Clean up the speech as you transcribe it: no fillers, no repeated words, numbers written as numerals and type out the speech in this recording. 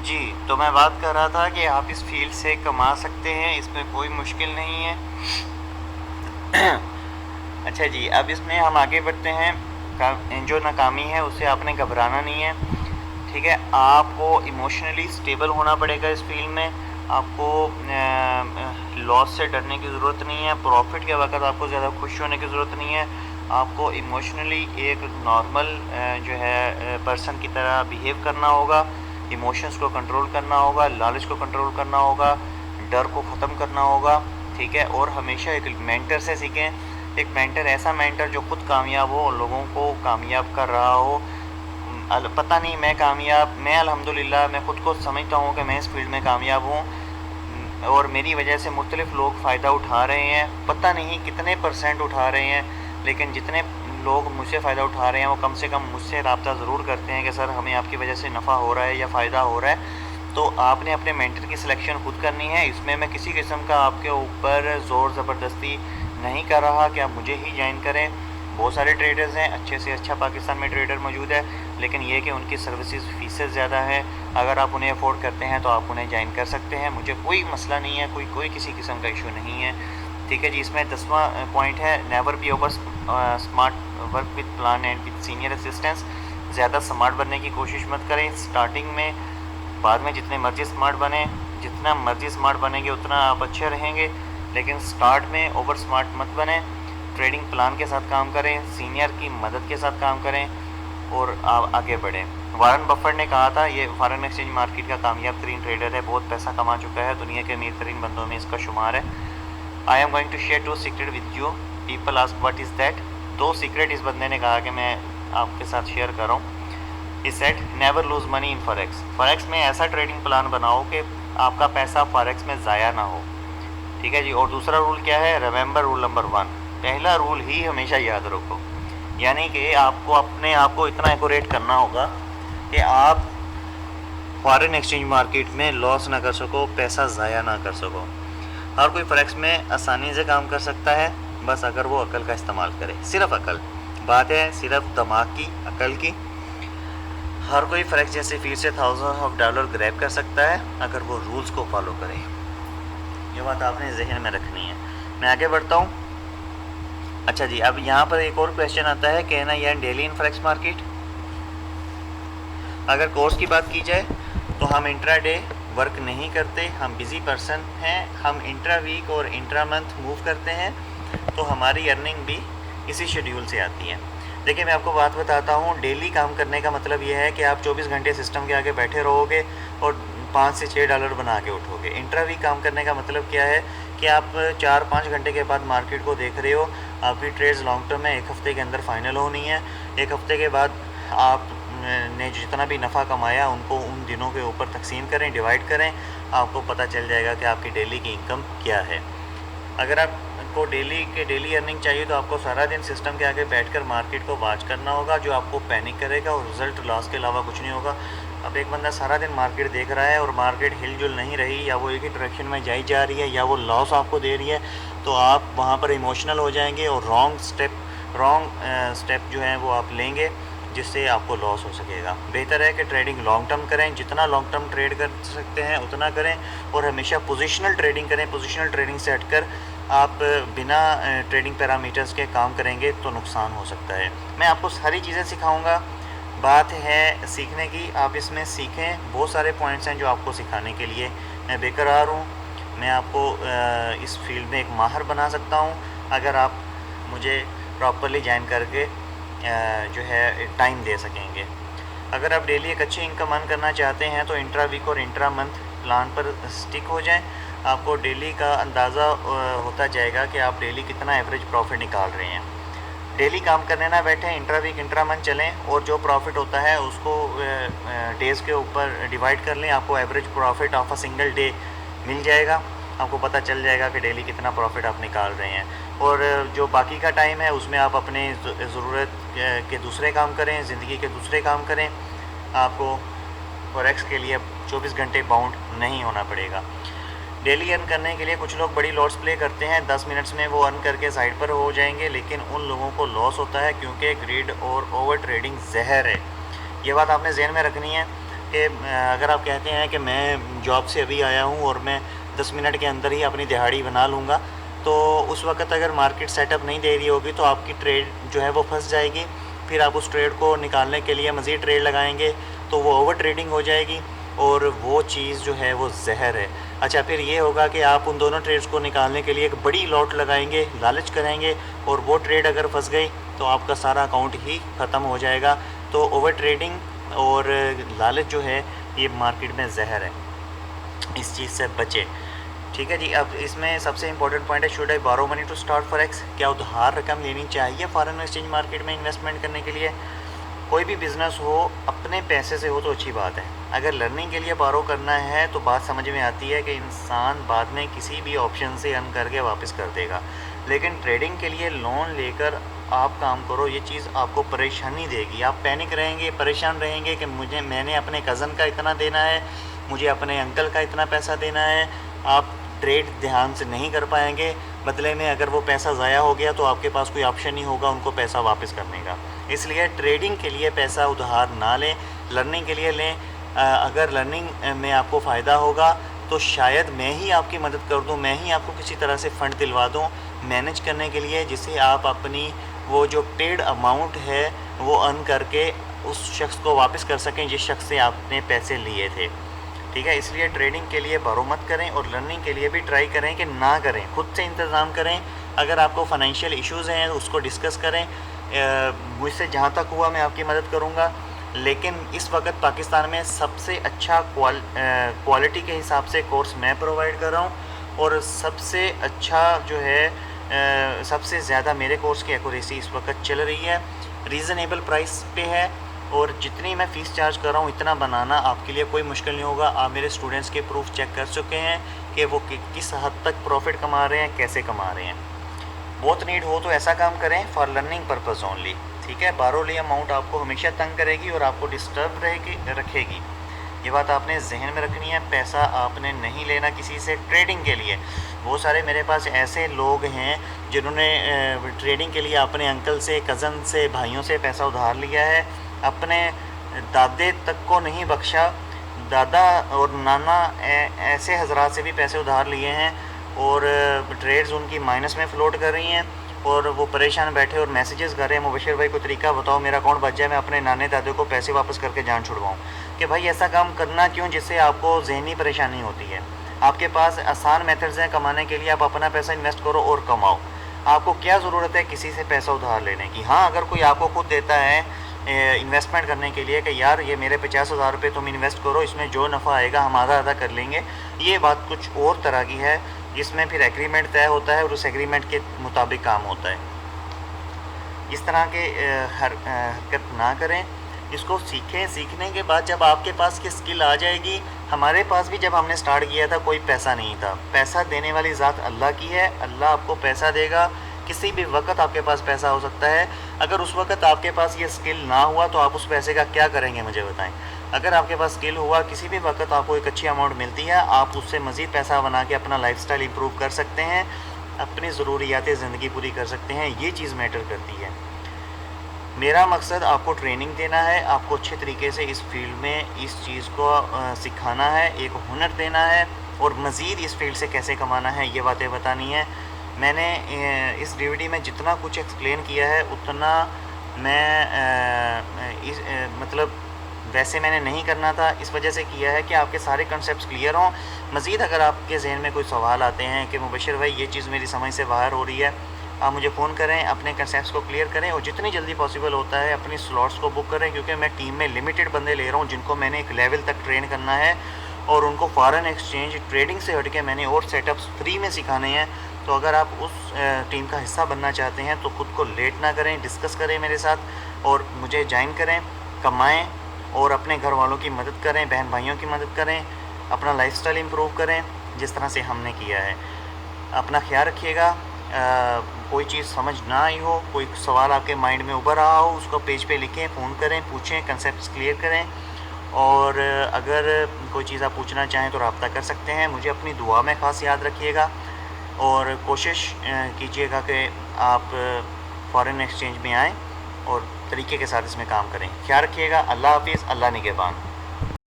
جی تو میں بات کر رہا تھا کہ آپ اس فیلڈ سے کما سکتے ہیں، اس میں کوئی مشکل نہیں ہے۔ اچھا جی، اب اس میں ہم آگے بڑھتے ہیں۔ جو ناکامی ہے اس سے آپ نے گھبرانا نہیں ہے، ٹھیک ہے۔ آپ کو ایموشنلی سٹیبل ہونا پڑے گا اس فیلڈ میں۔ آپ کو لاس سے ڈرنے کی ضرورت نہیں ہے، پروفٹ کے وقت آپ کو زیادہ خوش ہونے کی ضرورت نہیں ہے۔ آپ کو ایموشنلی ایک نارمل جو ہے پرسن کی طرح بیہیو کرنا ہوگا، ایموشنز کو کنٹرول کرنا ہوگا، لالچ کو کنٹرول کرنا ہوگا، ڈر کو ختم کرنا ہوگا، ٹھیک ہے۔ اور ہمیشہ ایک مینٹر سے سیکھیں، ایک مینٹر، ایسا مینٹر جو خود کامیاب ہو اور لوگوں کو کامیاب کر رہا ہو۔ پتہ نہیں میں کامیاب، میں الحمدللہ میں خود کو سمجھتا ہوں کہ میں اس فیلڈ میں کامیاب ہوں اور میری وجہ سے مختلف لوگ فائدہ اٹھا رہے ہیں۔ پتہ نہیں کتنے پرسنٹ اٹھا رہے ہیں، لیکن جتنے لوگ مجھ سے فائدہ اٹھا رہے ہیں وہ کم سے کم مجھ سے رابطہ ضرور کرتے ہیں کہ سر ہمیں آپ کی وجہ سے نفع ہو رہا ہے یا فائدہ ہو رہا ہے۔ تو آپ نے اپنے مینٹر کی سلیکشن خود کرنی ہے۔ اس میں کسی قسم کا آپ کے اوپر زور زبردستی نہیں کر رہا کہ آپ مجھے ہی جوائن کریں۔ بہت سارے ٹریڈرز ہیں، اچھے سے اچھا پاکستان میں ٹریڈر موجود ہے، لیکن یہ کہ ان کی سروسز فیسز زیادہ ہیں۔ اگر آپ انہیں افورڈ کرتے ہیں تو آپ انہیں جوائن کر سکتے ہیں، مجھے کوئی مسئلہ نہیں ہے، کوئی کسی قسم کا ایشو نہیں ہے، ٹھیک ہے جی۔ اس میں 10واں پوائنٹ ہے، never be over smart, work with plan and with senior assistance. زیادہ سمارٹ بننے کی کوشش مت کریں اسٹارٹنگ میں، بعد میں جتنے مرضی سمارٹ بنیں، جتنا مرضی سمارٹ بنیں گے اتنا آپ اچھے رہیں گے، لیکن سٹارٹ میں اوور سمارٹ مت بنیں۔ ٹریڈنگ پلان کے ساتھ کام کریں، سینئر کی مدد کے ساتھ کام کریں اور آگے بڑھیں۔ وارن بفٹ نے کہا تھا، یہ فارن ایکسچینج مارکیٹ کا کامیاب ترین ٹریڈر ہے، بہت پیسہ کما چکا ہے، دنیا کے امیر ترین بندوں میں اس کا شمار ہے۔ I am going to share 2 secret with you, people ask what is that. 2 secret اس بندے نے کہا کہ میں آپ کے ساتھ شیئر کر رہا ہوں۔ He said never lose money in forex۔ Forex میں ایسا ٹریڈنگ پلان بناؤ کہ آپ کا پیسہ فاریکس میں ضائع نہ ہو، ٹھیک ہے جی۔ اور دوسرا رول کیا ہے؟ ریممبر رول نمبر 1، پہلا رول ہی ہمیشہ یاد رکھو، یعنی کہ آپ کو اپنے آپ کو اتنا ایکوریٹ کرنا ہوگا کہ آپ فارن ایکسچینج مارکیٹ میں لاس نہ کر سکو، پیسہ ضائع نہ کر سکو۔ ہر کوئی فاریکس میں آسانی سے کام کر سکتا ہے، بس اگر وہ عقل کا استعمال کرے، صرف عقل، بات ہے صرف دماغ کی، عقل کی۔ ہر کوئی فاریکس جیسے فیس سے $1000 گریب کر سکتا ہے اگر وہ رولز کو فالو کرے۔ یہ بات آپ نے ذہن میں رکھنی ہے۔ میں آگے بڑھتا ہوں۔ اچھا جی، اب یہاں پر ایک اور کویشچن آتا ہے، کہنا یہ ڈیلی ان فاریکس مارکیٹ۔ اگر کورس کی بات کی جائے تو ہم انٹرا ڈے ورک نہیں کرتے، ہم بزی پرسن ہیں، ہم انٹرا ویک اور انٹرا منتھ موو کرتے ہیں، تو ہماری ارننگ بھی اسی شیڈیول سے آتی ہے۔ دیکھیں میں آپ کو بات بتاتا ہوں، ڈیلی کام کرنے کا مطلب یہ ہے کہ آپ 24 گھنٹے سسٹم کے آگے بیٹھے رہو گے اور $5 سے $6 بنا کے اٹھو گے۔ انٹرا ویک کام کرنے کا مطلب کیا ہے کہ آپ 4-5 گھنٹے کے بعد مارکیٹ کو دیکھ رہے ہو، آپ کی ٹریڈز لانگ ٹرم میں 1 ہفتے کے اندر فائنل ہونی ہے۔ 1 ہفتے کے بعد آپ نے جتنا بھی نفع کمایا ان کو ان دنوں کے اوپر تقسیم کریں، ڈیوائڈ کریں، آپ کو پتہ چل جائے گا کہ آپ کی ڈیلی کی انکم کیا ہے۔ اگر آپ کو ڈیلی ارننگ چاہیے تو آپ کو سارا دن سسٹم کے آگے بیٹھ کر مارکیٹ کو واچ کرنا ہوگا، جو آپ کو پینک کرے گا اور رزلٹ لاس کے علاوہ کچھ نہیں ہوگا۔ اب ایک بندہ سارا دن مارکیٹ دیکھ رہا ہے اور مارکیٹ ہل جل نہیں رہی، یا وہ ایک ہی ڈائریکشن میں جائی جا رہی ہے، یا وہ لاس آپ کو دے رہی ہے، تو آپ وہاں پر ایموشنل ہو جائیں گے اور رانگ سٹیپ جو ہیں وہ آپ لیں گے، جس سے آپ کو لاس ہو سکے گا۔ بہتر ہے کہ ٹریڈنگ لانگ ٹرم کریں، جتنا لانگ ٹرم ٹریڈ کر سکتے ہیں اتنا کریں، اور ہمیشہ پوزیشنل ٹریڈنگ کریں۔ پوزیشنل ٹریڈنگ سے ہٹ کر آپ بنا ٹریڈنگ پیرامیٹرز کے کام کریں گے تو نقصان ہو سکتا ہے۔ میں آپ کو ساری چیزیں سکھاؤں گا، بات ہے سیکھنے کی، آپ اس میں سیکھیں۔ بہت سارے پوائنٹس ہیں جو آپ کو سکھانے کے لیے میں بے قرار ہوں۔ میں آپ کو اس فیلڈ میں ایک ماہر بنا سکتا ہوں اگر آپ مجھے پراپرلی جوائن کر کے جو ہے ٹائم دے سکیں گے۔ اگر آپ ڈیلی ایک اچھی انکم ارن کرنا چاہتے ہیں تو انٹرا ویک اور انٹرا منتھ پلان پر سٹک ہو جائیں۔ آپ کو ڈیلی کا اندازہ ہوتا جائے گا کہ آپ ڈیلی کتنا ایوریج پروفٹ نکال رہے ہیں۔ ڈیلی کام کرنے نہ بیٹھیں، انٹرا ویک انٹرا منتھ چلیں، اور جو پروفٹ ہوتا ہے اس کو ڈیز کے اوپر ڈیوائڈ کر لیں، آپ کو average prophet of a single day مل جائے گا۔ آپ کو پتہ چل جائے گا کہ ڈیلی کتنا پروفٹ آپ نکال رہے ہیں، اور جو باقی کا ٹائم ہے اس میں آپ اپنے ضرورت کے دوسرے کام کریں، زندگی کے دوسرے کام کریں۔ آپ کو فوریکس کے لیے 24 گھنٹے باؤنڈ نہیں ہونا پڑے گا۔ ڈیلی ارن کرنے کے لیے کچھ لوگ بڑی لاٹس پلے کرتے ہیں، 10 منٹس میں وہ ارن کر کے سائڈ پر ہو جائیں گے، لیکن ان لوگوں کو لاس ہوتا ہے کیونکہ گریڈ اور اوور ٹریڈنگ زہر ہے۔ یہ بات آپ نے ذہن میں رکھنی ہے، کہ اگر آپ کہتے ہیں کہ میں جاب سے ابھی آیا ہوں اور میں 10 منٹ کے اندر ہی اپنی دہاڑی بنا لوں گا، تو اس وقت اگر مارکیٹ سیٹ اپ نہیں دے رہی ہوگی تو آپ کی ٹریڈ جو ہے وہ پھنس جائے گی. پھر آپ اس ٹریڈ کو نکالنے کے لیے مزید ٹریڈ لگائیں گے تو وہ اوور ٹریڈنگ ہو جائے گی، اور وہ چیز جو ہے وہ زہر ہے. اچھا، پھر یہ ہوگا کہ آپ ان دونوں ٹریڈز کو نکالنے کے لیے ایک بڑی لاٹ لگائیں گے، لالچ کریں گے، اور وہ ٹریڈ اگر پھنس گئی تو آپ کا سارا اکاؤنٹ ہی ختم ہو جائے گا. تو اوور ٹریڈنگ اور لالچ جو ہے یہ مارکیٹ میں زہر ہے، اس چیز سے بچے. ٹھیک ہے جی. اب اس میں سب سے امپورٹنٹ پوائنٹ ہے شوڈ آئی بارو منی ٹو اسٹارٹ فاریکس. کیا ادھار رقم لینی چاہیے فارن ایکسچینج مارکیٹ میں انویسٹمنٹ کرنے کے لیے؟ کوئی بھی بزنس ہو اپنے پیسے سے ہو تو اچھی بات ہے. اگر لرننگ کے لیے بارو کرنا ہے تو بات سمجھ میں آتی ہے کہ انسان بعد میں کسی بھی آپشن سے ارن کر کے واپس کر دے گا، لیکن ٹریڈنگ کے لیے لون لے کر آپ کام کرو، یہ چیز آپ کو پریشانی دے گی. آپ پینک رہیں گے، پریشان رہیں گے کہ میں نے اپنے کزن کا اتنا دینا ہے، مجھے اپنے انکل کا اتنا پیسہ دینا ہے. آپ ٹریڈ دھیان سے نہیں کر پائیں گے، بدلے میں اگر وہ پیسہ ضائع ہو گیا تو آپ کے پاس کوئی آپشن نہیں ہوگا ان کو پیسہ واپس کرنے کا. اس لیے ٹریڈنگ کے لیے پیسہ ادھار نہ لیں، لرننگ کے لیے لیں. اگر لرننگ میں آپ کو فائدہ ہوگا تو شاید میں ہی آپ کی مدد کر دوں، میں ہی آپ کو کسی طرح سے فنڈ دلوا دوں مینج کرنے کے لیے، جس سے آپ اپنی وہ جو پیڈ اماؤنٹ ہے وہ ارن کر کے اس شخص کو واپس کر سکیں جس شخص سے آپ نے پیسے لیے تھے. ٹھیک ہے. اس لیے ٹریڈنگ کے لیے بارو مت کریں، اور لرننگ کے لیے بھی ٹرائی کریں کہ نہ کریں، خود سے انتظام کریں. اگر آپ کو فائنینشیل ایشوز ہیں اس کو ڈسکس کریں، مجھ سے جہاں تک ہوا میں آپ کی مدد کروں گا. لیکن اس وقت پاکستان میں سب سے اچھا کوالٹی کے حساب سے کورس میں پرووائڈ کر رہا ہوں، اور سب سے اچھا جو ہے سب سے زیادہ میرے کورس کی ایکوریسی اس وقت چل رہی ہے، ریزنیبل پرائس پہ ہے، اور جتنی میں فیس چارج کر رہا ہوں اتنا بنانا آپ کے لیے کوئی مشکل نہیں ہوگا. آپ میرے اسٹوڈنٹس کے پروف چیک کر چکے ہیں کہ وہ کس حد تک پروفٹ کما رہے ہیں، کیسے کما رہے ہیں. بہت نیڈ ہو تو ایسا کام کریں فار لرننگ پرپز اونلی. ٹھیک ہے. بارو لی اماؤنٹ آپ کو ہمیشہ تنگ کرے گی اور آپ کو ڈسٹرب رکھے گی. یہ بات آپ نے ذہن میں رکھنی ہے. پیسہ آپ نے نہیں لینا کسی سے ٹریڈنگ کے لیے. بہت سارے میرے پاس ایسے لوگ ہیں جنہوں نے ٹریڈنگ کے لیے اپنے انکل سے، کزن سے، بھائیوں سے پیسہ ادھار لیا ہے، اپنے دادے تک کو نہیں بخشا. دادا اور نانا ایسے حضرات سے بھی پیسے ادھار لیے ہیں، اور ٹریڈز ان کی مائنس میں فلوٹ کر رہی ہیں، اور وہ پریشان بیٹھے اور میسیجز کر رہے ہیں مبشر بھائی کو طریقہ بتاؤ میرا اکاؤنٹ بچ جائے، میں اپنے نانے دادے کو پیسے واپس کر کے جان چھڑواؤں. کہ بھائی ایسا کام کرنا کیوں جس سے آپ کو ذہنی پریشانی ہوتی ہے؟ آپ کے پاس آسان میتھڈز ہیں کمانے کے لیے. آپ اپنا پیسہ انویسٹ کرو اور کماؤ. آپ کو کیا ضرورت ہے کسی سے پیسہ ادھار لینے کی؟ ہاں، اگر کوئی آپ کو خود دیتا ہے انویسٹمنٹ کرنے کے لیے کہ یار یہ میرے 50,000 روپے تم انویسٹ کرو، اس میں جو نفع آئے گا ہم آدھا آدھا کر لیں گے، یہ بات کچھ اور طرح کی ہے، جس میں پھر ایگریمنٹ طے ہوتا ہے اور اس ایگریمنٹ کے مطابق کام ہوتا ہے. اس طرح کے حرکت نہ کریں. اس کو سیکھیں. سیکھنے کے بعد جب آپ کے پاس کی اسکل آ جائے گی، ہمارے پاس بھی جب ہم نے سٹارٹ کیا تھا کوئی پیسہ نہیں تھا. پیسہ دینے والی ذات اللہ کی ہے. اللہ آپ کو پیسہ دے گا. کسی بھی وقت آپ کے پاس پیسہ ہو سکتا ہے. اگر اس وقت آپ کے پاس یہ اسکل نہ ہوا تو آپ اس پیسے کا کیا کریں گے مجھے بتائیں. اگر آپ کے پاس اسکل ہوا، کسی بھی وقت آپ کو ایک اچھی اماؤنٹ ملتی ہے، آپ اس سے مزید پیسہ بنا کے اپنا لائف سٹائل امپروو کر سکتے ہیں، اپنی ضروریات زندگی پوری کر سکتے ہیں. یہ چیز میٹر کرتی ہے. میرا مقصد آپ کو ٹریننگ دینا ہے، آپ کو اچھے طریقے سے اس فیلڈ میں اس چیز کو سکھانا ہے، ایک ہنر دینا ہے، اور مزید اس فیلڈ سے کیسے کمانا ہے یہ باتیں بتانی ہیں. میں نے اس ڈی وی ڈی میں جتنا کچھ ایکسپلین کیا ہے اتنا میں مطلب ویسے میں نے نہیں کرنا تھا، اس وجہ سے کیا ہے کہ آپ کے سارے کنسیپٹس کلیئر ہوں. مزید اگر آپ کے ذہن میں کوئی سوال آتے ہیں کہ مبشر بھائی یہ چیز میری سمجھ سے باہر ہو رہی ہے، آپ مجھے فون کریں، اپنے کنسیپٹس کو کلیئر کریں، اور جتنی جلدی پاسبل ہوتا ہے اپنی سلاٹس کو بک کریں، کیونکہ میں ٹیم میں لمیٹڈ بندے لے رہا ہوں جن کو میں نے ایک لیول تک ٹرین کرنا ہے، اور ان کو فارن ایکسچینج ٹریڈنگ سے ہٹ کے میں نے اور سیٹ اپس فری میں سکھانے ہیں. تو اگر آپ اس ٹیم کا حصہ بننا چاہتے ہیں تو خود کو لیٹ نہ کریں، ڈسکس کریں میرے ساتھ، اور مجھے جوائن کریں، کمائیں، اور اپنے گھر والوں کی مدد کریں، بہن بھائیوں کی مدد کریں، اپنا لائف سٹائل امپروو کریں جس طرح سے ہم نے کیا ہے. اپنا خیال رکھیے گا. کوئی چیز سمجھ نہ آئی ہو، کوئی سوال آپ کے مائنڈ میں ابھر رہا ہو، اس کو پیج پہ لکھیں، فون کریں، پوچھیں، کنسیپٹس کلیئر کریں. اور اگر کوئی چیز آپ پوچھنا چاہیں تو رابطہ کر سکتے ہیں. مجھے اپنی دعا میں خاص یاد رکھیے گا، اور کوشش کیجیے گا کہ آپ فارن ایکسچینج میں آئیں اور طریقے کے ساتھ اس میں کام کریں. خیال رکھیے گا. اللہ حافظ. اللہ نگہبان.